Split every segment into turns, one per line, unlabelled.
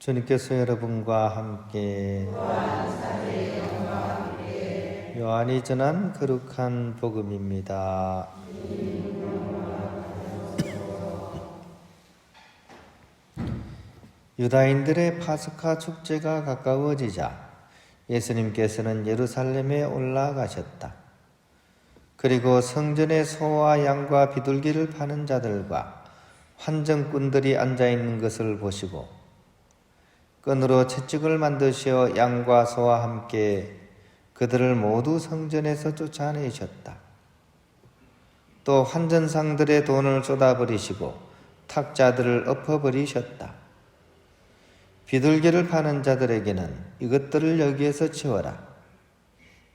주님께서 여러분과 함께 요한이 전한 거룩한 복음입니다. 유다인들의 파스카 축제가 가까워지자 예수님께서는 예루살렘에 올라가셨다. 그리고 성전에 소와 양과 비둘기를 파는 자들과 환전꾼들이 앉아있는 것을 보시고 끈으로 채찍을 만드시어 양과 소와 함께 그들을 모두 성전에서 쫓아내셨다. 또 환전상들의 돈을 쏟아버리시고 탁자들을 엎어버리셨다. 비둘기를 파는 자들에게는 이것들을 여기에서 치워라.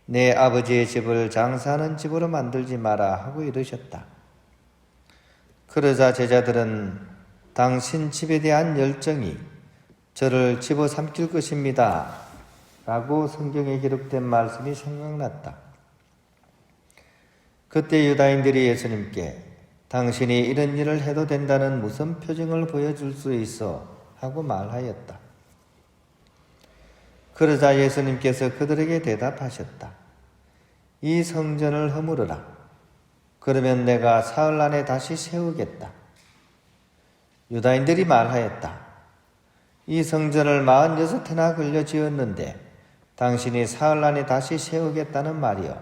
내 아버지의 집을 장사하는 집으로 만들지 마라 하고 이르셨다. 그러자 제자들은 당신 집에 대한 열정이 저를 집어삼킬 것입니다 라고 성경에 기록된 말씀이 생각났다. 그때 유다인들이 예수님께 당신이 이런 일을 해도 된다는 무슨 표징을 보여줄 수 있어 하고 말하였다. 그러자 예수님께서 그들에게 대답하셨다. 이 성전을 허물어라. 그러면 내가 사흘 안에 다시 세우겠다. 유다인들이 말하였다. 이 성전을 46해나 걸려 지었는데 당신이 사흘 안에 다시 세우겠다는 말이요.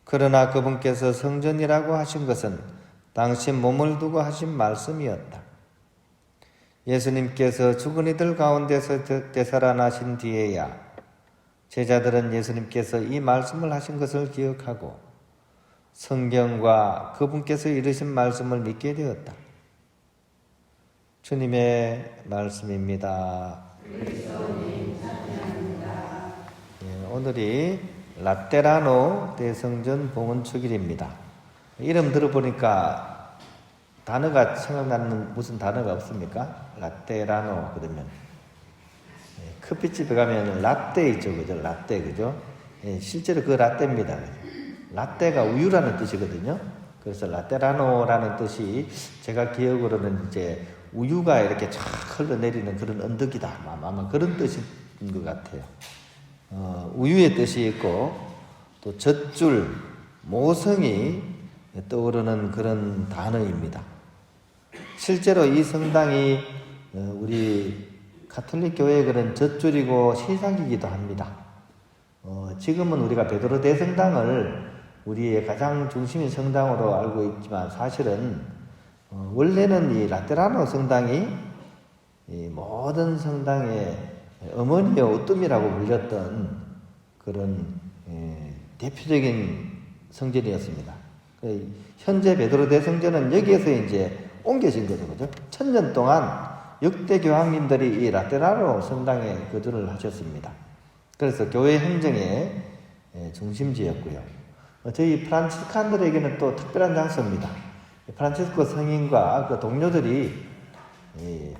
그러나 그분께서 성전이라고 하신 것은 당신 몸을 두고 하신 말씀이었다. 예수님께서 죽은 이들 가운데서 되살아나신 뒤에야 제자들은 예수님께서 이 말씀을 하신 것을 기억하고 성경과 그분께서 이르신 말씀을 믿게 되었다. 주님의 말씀입니다. 오늘이 라테라노 대성전 봉헌축일입니다. 이름 들어보니까 단어가 생각나는 무슨 단어가 없습니까? 라테라노 그러면 커피집에 가면 라떼 있죠, 그죠? 라떼, 그죠? 실제로 그 라떼입니다. 라떼가 우유라는 뜻이거든요. 그래서 라테라노라는 뜻이 제가 기억으로는 이제 우유가 이렇게 쫙 흘러내리는 그런 언덕이다. 아마 그런 뜻인 것 같아요. 우유의 뜻이 있고 또 젖줄, 모성이 떠오르는 그런 단어입니다. 실제로 이 성당이 우리 가톨릭 교회의 그런 젖줄이고 시작이기도 합니다. 지금은 우리가 베드로 대성당을 우리의 가장 중심인 성당으로 알고 있지만 사실은 원래는 이 라테라노 성당이 이 모든 성당의 어머니의 오뜸이라고 불렸던 그런 대표적인 성전이었습니다. 현재 베드로 대성전은 여기에서 이제 옮겨진 거죠, 그죠? 1000년 동안 역대 교황님들이 이 라테라노 성당에 거주를 하셨습니다. 그래서 교회 행정의 중심지였고요. 저희 프란치스칸들에게는 또 특별한 장소입니다. 프란치스코 성인과 그 동료들이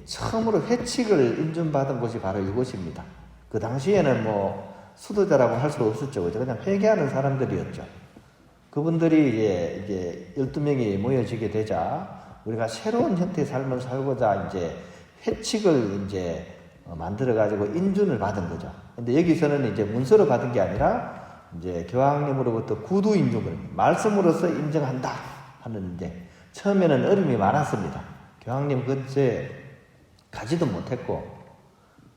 처음으로 회칙을 인준받은 곳이 바로 이곳입니다. 그 당시에는 뭐 수도자라고 할 수 없었죠. 그냥 회개하는 사람들이었죠. 그분들이 이제 12명이 모여지게 되자 우리가 새로운 형태의 삶을 살고자 이제 회칙을 이제 만들어가지고 인준을 받은 거죠. 근데 여기서는 이제 문서로 받은 게 아니라 이제 교황님으로부터 구두 인중을 말씀으로서 인정한다 하는 이제 처음에는 어려움이 많았습니다. 교황님 근처에 가지도 못했고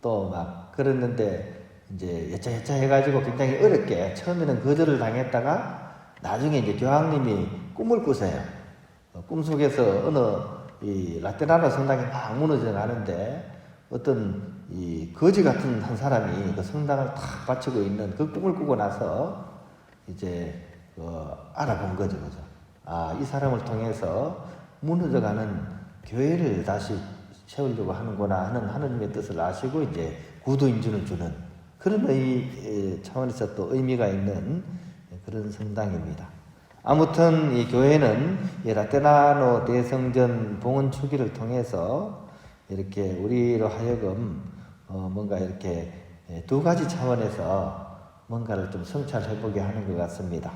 또 막 그랬는데 이제 여차여차 해가지고 굉장히 어렵게 처음에는 거절을 당했다가 나중에 이제 교황님이 꿈을 꾸세요. 꿈속에서 어느 이 라테라노 성당이 막 무너져 가는데 어떤 이 거지 같은 한 사람이 그 성당을 탁 바치고 있는 그 꿈을 꾸고 나서 이제 알아본 거죠, 그죠? 이 사람을 통해서 무너져가는 교회를 다시 세우려고 하는구나 하는 하느님의 뜻을 아시고 이제 구두 인준을 주는 그런 차원에서 또 의미가 있는 그런 성당입니다. 아무튼 이 교회는 이 라테라노 대성전 봉헌 축일을 통해서 이렇게 우리로 하여금 뭔가 이렇게 두 가지 차원에서 뭔가를 좀 성찰해보게 하는 것 같습니다.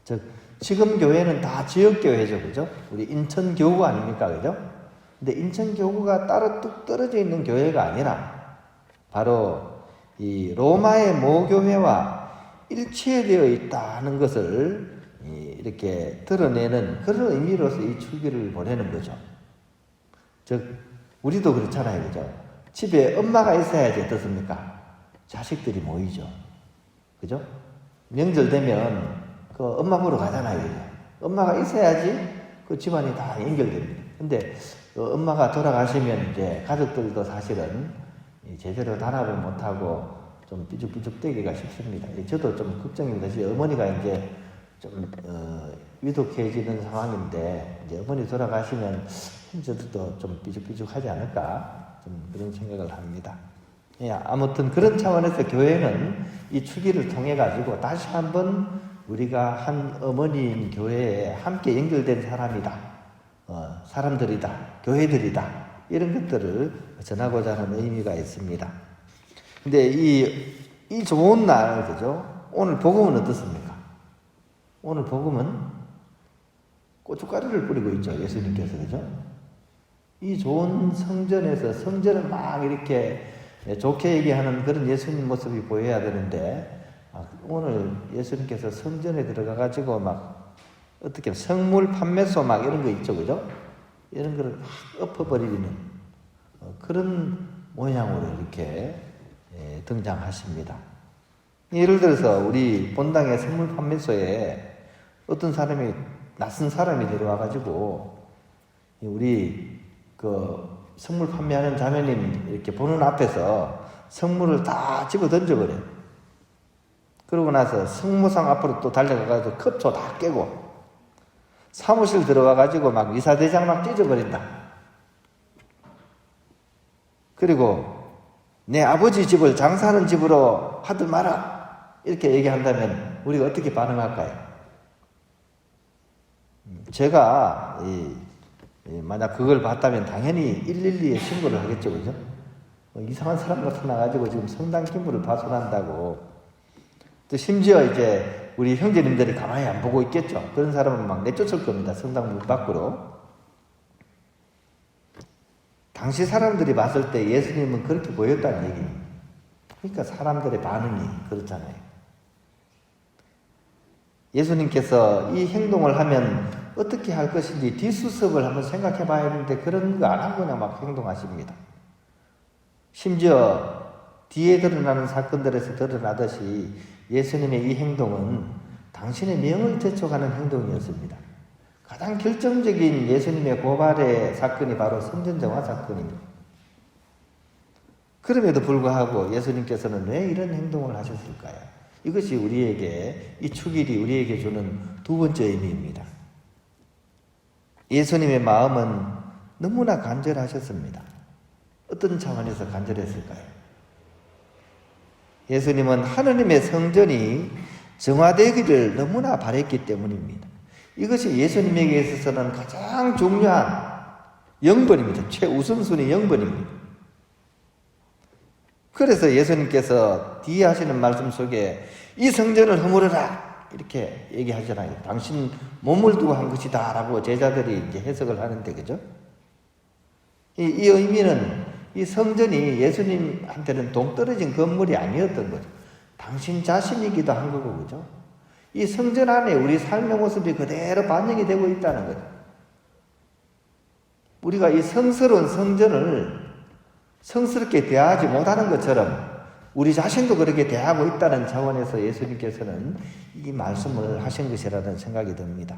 즉 지금 교회는 다 지역교회죠, 그죠? 우리 인천교구 아닙니까, 그죠? 근데 인천교구가 따로 뚝 떨어져 있는 교회가 아니라 바로 이 로마의 모교회와 일체되어 있다는 것을 이렇게 드러내는 그런 의미로서 이 출기를 보내는 거죠. 즉 우리도 그렇잖아요, 그죠? 집에 엄마가 있어야지 어떻습니까? 자식들이 모이죠, 그죠? 명절 되면 그 엄마 보러 가잖아요, 그죠? 엄마가 있어야지 그 집안이 다 연결됩니다. 근데 그 엄마가 돌아가시면 이제 가족들도 사실은 제대로 단합을 못하고 좀 삐죽삐죽대기가 쉽습니다. 저도 좀 걱정입니다. 어머니가 이제 좀 위독해지는 상황인데 이제 어머니 돌아가시면 저도 좀 삐죽삐죽하지 않을까 좀 그런 생각을 합니다. 예, 아무튼 그런 차원에서 교회는 이 추기를 통해 가지고 다시 한번 우리가 한 어머니인 교회에 함께 연결된 사람이다, 사람들이다, 교회들이다, 이런 것들을 전하고자 하는 의미가 있습니다. 근데 이 좋은 날, 그죠? 오늘 복음은 어떻습니까? 오늘 복음은 고춧가루를 뿌리고 있죠, 예수님께서, 그죠? 이 좋은 성전에서 성전을 막 이렇게 좋게 얘기하는 그런 예수님 모습이 보여야 되는데, 오늘 예수님께서 성전에 들어가가지고 막 어떻게 성물 판매소 막 이런 거 있죠, 그죠? 이런 거를 막 엎어버리는 그런 모양으로 이렇게 등장하십니다. 예를 들어서 우리 본당의 성물 판매소에 어떤 사람이, 낯선 사람이 들어와가지고 우리 그 성물 판매하는 자매님 이렇게 보는 앞에서 성물을 다 집어 던져버려요. 그러고 나서 성모상 앞으로 또 달려가가지고 컵초 다 깨고 사무실 들어와가지고 막 이사대장 막 찢어버린다. 그리고 내 아버지 집을 장사하는 집으로 하들 마라, 이렇게 얘기한다면 우리가 어떻게 반응할까요? 제가 만약 그걸 봤다면 당연히 112에 신고를 하겠죠, 그죠? 이상한 사람 나타나가지고 지금 성당 기물을 파손한다고. 또 심지어 이제 우리 형제님들이 가만히 안 보고 있겠죠. 그런 사람은 막 내쫓을 겁니다, 성당 문 밖으로. 당시 사람들이 봤을 때 예수님은 그렇게 보였다는 얘기입니다. 그러니까 사람들의 반응이 그렇잖아요. 예수님께서 이 행동을 하면 어떻게 할 것인지 뒷수습을 한번 생각해 봐야 하는데 그런 거 안 하고 그냥 막 행동하십니다. 심지어 뒤에 드러나는 사건들에서 드러나듯이 예수님의 이 행동은 당신의 명을 제촉하는 행동이었습니다. 가장 결정적인 예수님의 고발의 사건이 바로 성전정화 사건입니다. 그럼에도 불구하고 예수님께서는 왜 이런 행동을 하셨을까요? 이것이 우리에게, 이 축일이 우리에게 주는 두 번째 의미입니다. 예수님의 마음은 너무나 간절하셨습니다. 어떤 차원에서 간절했을까요? 예수님은 하느님의 성전이 정화되기를 너무나 바랬기 때문입니다. 이것이 예수님에게 있어서는 가장 중요한 영번입니다. 최우선순위 영번입니다. 그래서 예수님께서 뒤에 하시는 말씀 속에 이 성전을 허물어라 이렇게 얘기하잖아요. 당신 몸을 두고 한 것이다 라고 제자들이 이제 해석을 하는데, 그죠? 이 의미는 이 성전이 예수님한테는 동떨어진 건물이 아니었던 거죠. 당신 자신이기도 한 거고, 그죠? 이 성전 안에 우리 삶의 모습이 그대로 반영이 되고 있다는 거죠. 우리가 이 성스러운 성전을 성스럽게 대하지 못하는 것처럼 우리 자신도 그렇게 대하고 있다는 차원에서 예수님께서는 이 말씀을 하신 것이라는 생각이 듭니다.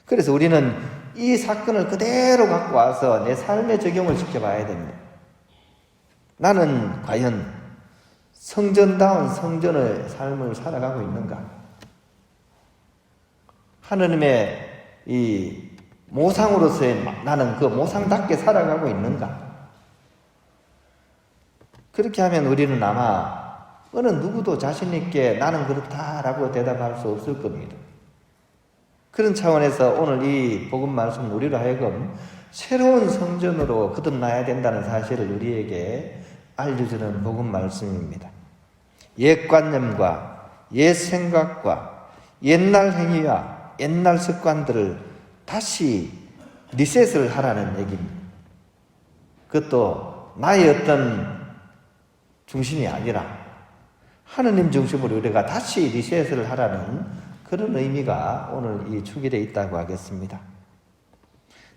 그래서 우리는 이 사건을 그대로 갖고 와서 내 삶에 적용을 시켜봐야 됩니다. 나는 과연 성전다운 성전의 삶을 살아가고 있는가? 하느님의 이 모상으로서의 나는 그 모상답게 살아가고 있는가? 그렇게 하면 우리는 아마 어느 누구도 자신있게 나는 그렇다라고 대답할 수 없을 겁니다. 그런 차원에서 오늘 이 복음 말씀은 우리로 하여금 새로운 성전으로 거듭나야 된다는 사실을 우리에게 알려주는 복음 말씀입니다. 옛 관념과 옛 생각과 옛날 행위와 옛날 습관들을 다시 리셋을 하라는 얘기입니다. 그것도 나의 어떤 중심이 아니라 하느님 중심으로 우리가 다시 리셋을 하라는 그런 의미가 오늘 이 축일에 있다고 하겠습니다.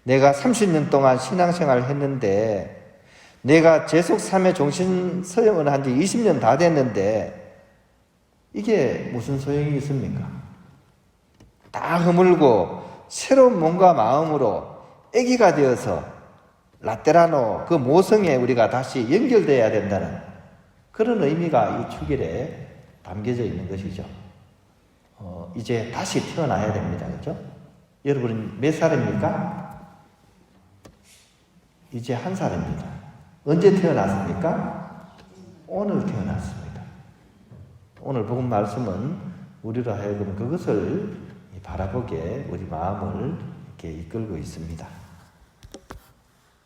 내가 30년 동안 신앙생활을 했는데 내가 재속 3회 종신 서영을 한 지 20년 다 됐는데 이게 무슨 소용이 있습니까? 다 허물고 새로운 몸과 마음으로 애기가 되어서 라테라노 그 모성에 우리가 다시 연결되어야 된다는 그런 의미가 이 축일에 담겨져 있는 것이죠. 이제 다시 태어나야 됩니다. 그죠? 여러분은 몇 살입니까? 이제 1살입니다. 언제 태어났습니까? 오늘 태어났습니다. 오늘 복음 말씀은 우리로 하여금 그것을 바라보게 우리 마음을 이렇게 이끌고 있습니다.